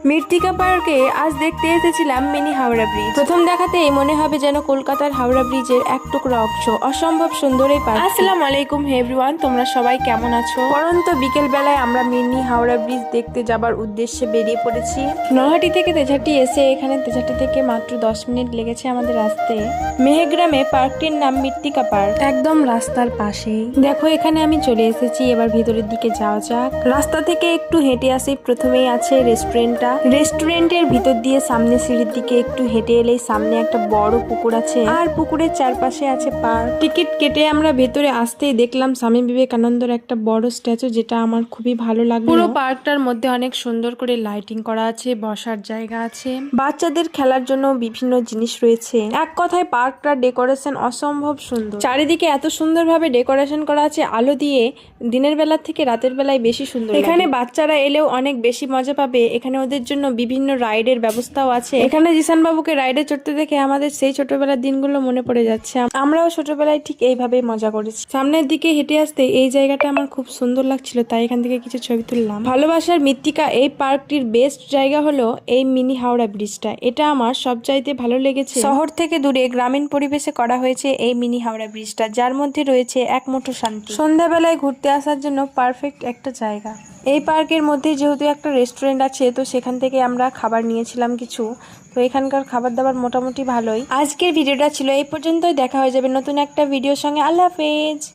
মৃত্তিকা পার্কে আজ দেখতে এসেছিলাম মিনি হাওড়া ব্রিজ। প্রথম দেখাতেই মনে হবে যেন কলকাতার হাওড়া ব্রিজের এক টুকরো অংশ। অসম্ভব সুন্দর এই পার্ক। আসসালামু আলাইকুম এভরিওয়ান, তোমরা সবাই কেমন আছো? পরন্ত বিকেল বেলায় আমরা মিনি হাওড়া ব্রিজ দেখতে যাবার উদ্দেশ্যে বেরিয়ে পড়েছি। নলহাটি থেকে তেজাহাটি এসে এখানে তেজাহাটি থেকে মাত্র 10 মিনিট লেগেছে আমাদের আসতে। মেহেগ্রামে পার্কটির নাম মৃত্তিকা পার্ক, একদম রাস্তার পাশেই। দেখো এখানে আমি চলে এসেছি, এবার ভিতরের দিকে যাওয়া যাক। রাস্তা থেকে একটু হেঁটে আসি, প্রথমেই আছে রেস্টুরেন্টের ভিতর দিয়ে সামনে সিঁড়ির দিকে একটু হেঁটে এলেই সামনে একটা বড় পুকুর আছে, আর পুকুরের চারপাশে আছে পার্ক। টিকিট কেটে আমরা ভেতরে আসতেই দেখলাম স্বামী বিবেকানন্দর একটা বড় স্ট্যাচু, যেটা আমার খুবই ভালো লাগলো। পুরো পার্কটার মধ্যে অনেক সুন্দর করে লাইটিং করা আছে, বসার জায়গা আছে, বাচ্চাদের খেলার জন্য বিভিন্ন জিনিস রয়েছে। এক কথায় পার্কটার ডেকোরেশন অসম্ভব সুন্দর। চারিদিকে এত সুন্দরভাবে ডেকোরেশন করা আছে আলো দিয়ে, দিনের বেলা থেকে রাতের বেলায় বেশি সুন্দর। এখানে বাচ্চারা এলেও অনেক বেশি মজা পাবে। এখানে ওদের জন্য বিভিন্ন রাইডের ব্যবস্থাও আছে। এখানে জিসান বাবুকে রাইডে চড়তে দেখে আমাদের সেই ছোটবেলার দিনগুলো মনে পড়ে যাচ্ছে। আমরাও ছোটবেলায় ঠিক এইভাবেই মজা করেছি। সামনের দিকে হেঁটে আসতে এই জায়গাটা আমার খুব সুন্দর লাগছিল, তাই এখান থেকে কিছু ছবি তুললাম। ভালোবাসার মৃত্তিকা এই পার্কটির বেস্ট জায়গা হলো এই মিনি হাওড়া ব্রিজটা। এটা আমার সবচাইতে ভালো লেগেছে। শহর থেকে দূরে গ্রামীণ পরিবেশে করা হয়েছে এই মিনি হাওড়া ব্রিজটা, যার মধ্যে রয়েছে এক মুঠো শান্তি। সন্ধ্যাবেলায় ঘুরতে আসার জন্য পারফেক্ট একটা জায়গা। এই পার্কের মধ্যে যেহেতু একটা রেস্টুরেন্ট আছে, তো সেখান থেকে আমরা খাবার নিয়েছিলাম কিছু। তো এখানকার খাবার দাবার মোটামুটি ভালোই। আজকের ভিডিওটা ছিল এই পর্যন্তই। দেখা হয়ে যাবে নতুন একটা ভিডিওর সঙ্গে। আল্লাহ হাফেজ।